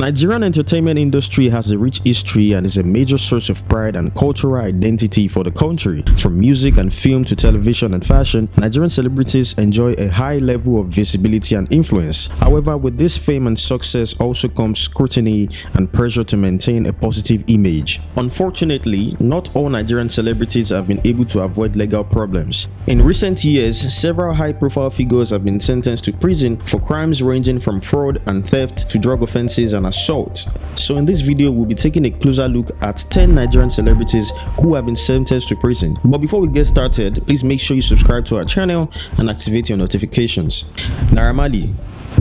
Nigerian entertainment industry has a rich history and is a major source of pride and cultural identity for the country. From music and film to television and fashion, Nigerian celebrities enjoy a high level of visibility and influence. However, with this fame and success also comes scrutiny and pressure to maintain a positive image. Unfortunately, not all Nigerian celebrities have been able to avoid legal problems. In recent years, several high-profile figures have been sentenced to prison for crimes ranging from fraud and theft to drug offenses and assault. So in this video, we'll be taking a closer look at 10 Nigerian celebrities who have been sentenced to prison. But before we get started, please make sure you subscribe to our channel and activate your notifications. Naira Marley.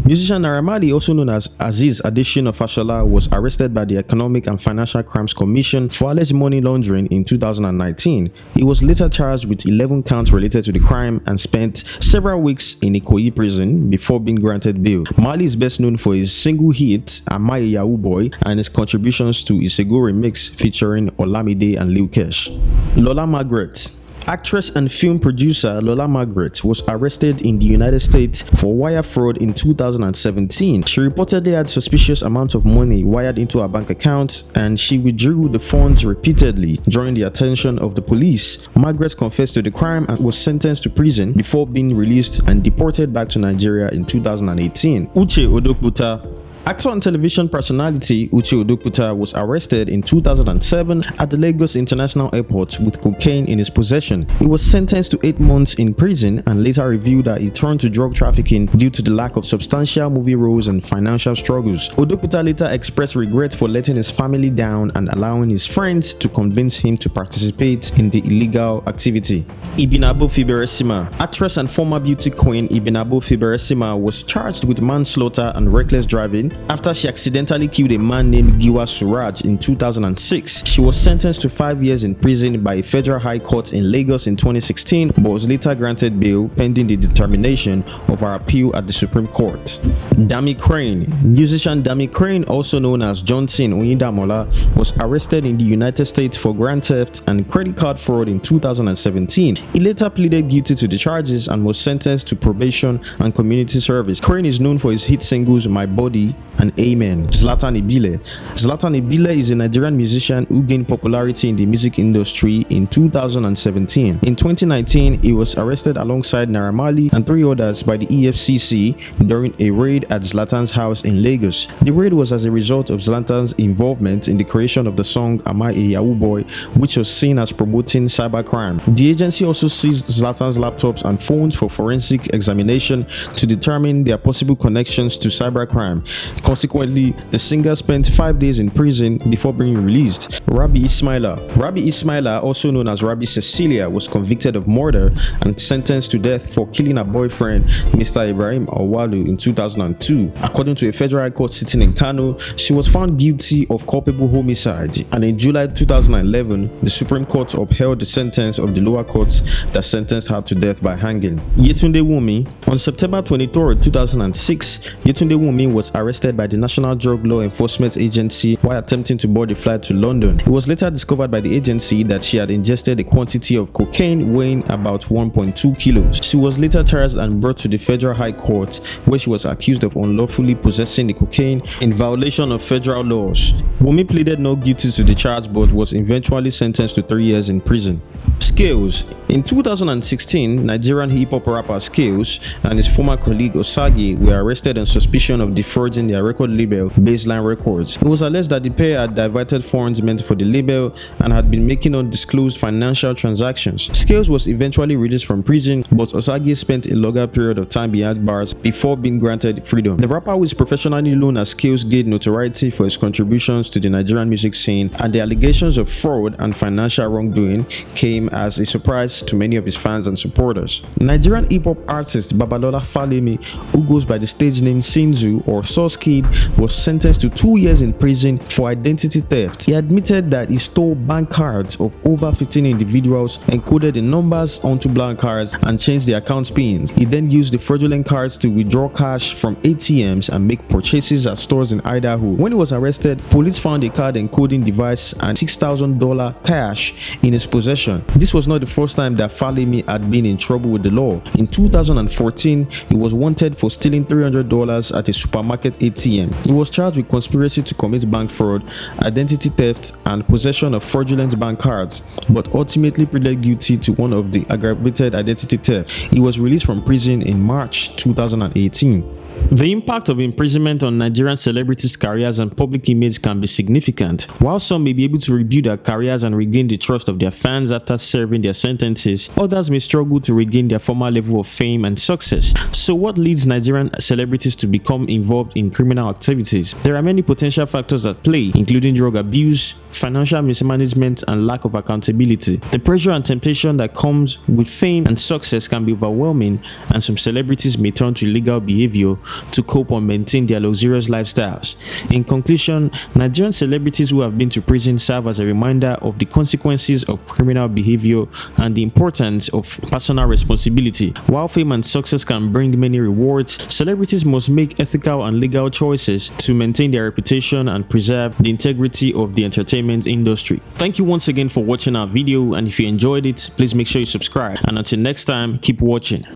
Musician Naira Marley, also known as Azeez Adesina Fashola, was arrested by the Economic and Financial Crimes Commission for alleged money laundering in 2019. He was later charged with 11 counts related to the crime and spent several weeks in Ikoyi prison before being granted bail. Marley is best known for his single hit "Am I a Yahoo Boy" and his contributions to Isego remix featuring Olamide and Lil Kesh. Lola Margaret. Actress and film producer Lola Margaret was arrested in the United States for wire fraud in 2017. She reportedly had suspicious amounts of money wired into her bank account, and she withdrew the funds repeatedly during the attention of the police. Margaret confessed to the crime and was sentenced to prison before being released and deported back to Nigeria in 2018. Uche Odokbuta. Actor and television personality Uche Odokbuta was arrested in 2007 at the Lagos International Airport with cocaine in his possession. He was sentenced to 8 months in prison and later revealed that he turned to drug trafficking due to the lack of substantial movie roles and financial struggles. Odokbuta later expressed regret for letting his family down and allowing his friends to convince him to participate in the illegal activity. Ibinabo Fiberesima. Actress and former beauty queen Ibinabo Fiberesima was charged with manslaughter and reckless driving after she accidentally killed a man named Giwa Suraj in 2006. She was sentenced to 5 years in prison by a federal high court in Lagos in 2016 but was later granted bail pending the determination of her appeal at the Supreme Court. Dami Crane. Musician Dami Crane, also known as Johnson Oyindamola, was arrested in the United States for grand theft and credit card fraud in 2017. He later pleaded guilty to the charges and was sentenced to probation and community service. Crane is known for his hit singles My Body and Amen. Zlatan Ibile. Zlatan Ibile is a Nigerian musician who gained popularity in the music industry in 2017. In 2019, he was arrested alongside Naira Marley and 3 others by the EFCC during a raid at Zlatan's house in Lagos. The raid was as a result of Zlatan's involvement in the creation of the song Am I a Yahoo Boy, which was seen as promoting cybercrime. The agency also seized Zlatan's laptops and phones for forensic examination to determine their possible connections to cybercrime. Consequently, the singer spent 5 days in prison before being released. Rabi Ismaila. Rabi Ismaila, also known as Rabi Cecilia, was convicted of murder and sentenced to death for killing her boyfriend, Mr. Ibrahim Awalu, in 2002. According to a federal high court sitting in Kano, she was found guilty of culpable homicide, and in July 2011, the Supreme Court upheld the sentence of the lower courts that sentenced her to death by hanging. Yetunde Wunmi. On September 23, 2006, Yetunde Wunmi was arrested by the National Drug Law Enforcement Agency while attempting to board a flight to London. It was later discovered by the agency that she had ingested a quantity of cocaine weighing about 1.2 kilos. She was later charged and brought to the Federal High Court, where she was accused of unlawfully possessing the cocaine in violation of federal laws. Wunmi pleaded not guilty to the charge but was eventually sentenced to 3 years in prison. Skills. In 2016, Nigerian hip-hop rapper Skills and his former colleague Osagi were arrested on suspicion of defrauding their record label Baseline Records. It was alleged that the pair had diverted funds meant for the label and had been making undisclosed financial transactions. Skills was eventually released from prison, but Osagi spent a longer period of time behind bars before being granted freedom. The rapper, who is professionally known as Skills, gained notoriety for his contributions to the Nigerian music scene, and the allegations of fraud and financial wrongdoing came as a surprise to many of his fans and supporters. Nigerian hip-hop artist Babalola Falemi, who goes by the stage name Sinzu or Sauce Kid, was sentenced to 2 years in prison for identity theft. He admitted that he stole bank cards of over 15 individuals, encoded the numbers onto blank cards, and changed the account pins. He then used the fraudulent cards to withdraw cash from ATMs and make purchases at stores in Idaho. When he was arrested, police found a card encoding device and $6,000 cash in his possession. This was not the first time that Falemi had been in trouble with the law. In 2014, he was wanted for stealing $300 at a supermarket ATM. He was charged with conspiracy to commit bank fraud, identity theft, and possession of fraudulent bank cards, but ultimately pleaded guilty to one of the aggravated identity theft. He was released from prison in March 2018. The impact of imprisonment on Nigerian celebrities' careers and public image can be significant. While some may be able to rebuild their careers and regain the trust of their fans after serving their sentences, others may struggle to regain their former level of fame and success. So what leads Nigerian celebrities to become involved in criminal activities? There are many potential factors at play, including drug abuse, financial mismanagement, and lack of accountability. The pressure and temptation that comes with fame and success can be overwhelming, and some celebrities may turn to illegal behavior to cope or maintain their luxurious lifestyles. In conclusion, Nigerian celebrities who have been to prison serve as a reminder of the consequences of criminal behavior and the importance of personal responsibility. While fame and success can bring many rewards, celebrities must make ethical and legal choices to maintain their reputation and preserve the integrity of the entertainment industry. Thank you once again for watching our video, and if you enjoyed it, please make sure you subscribe. And until next time, keep watching.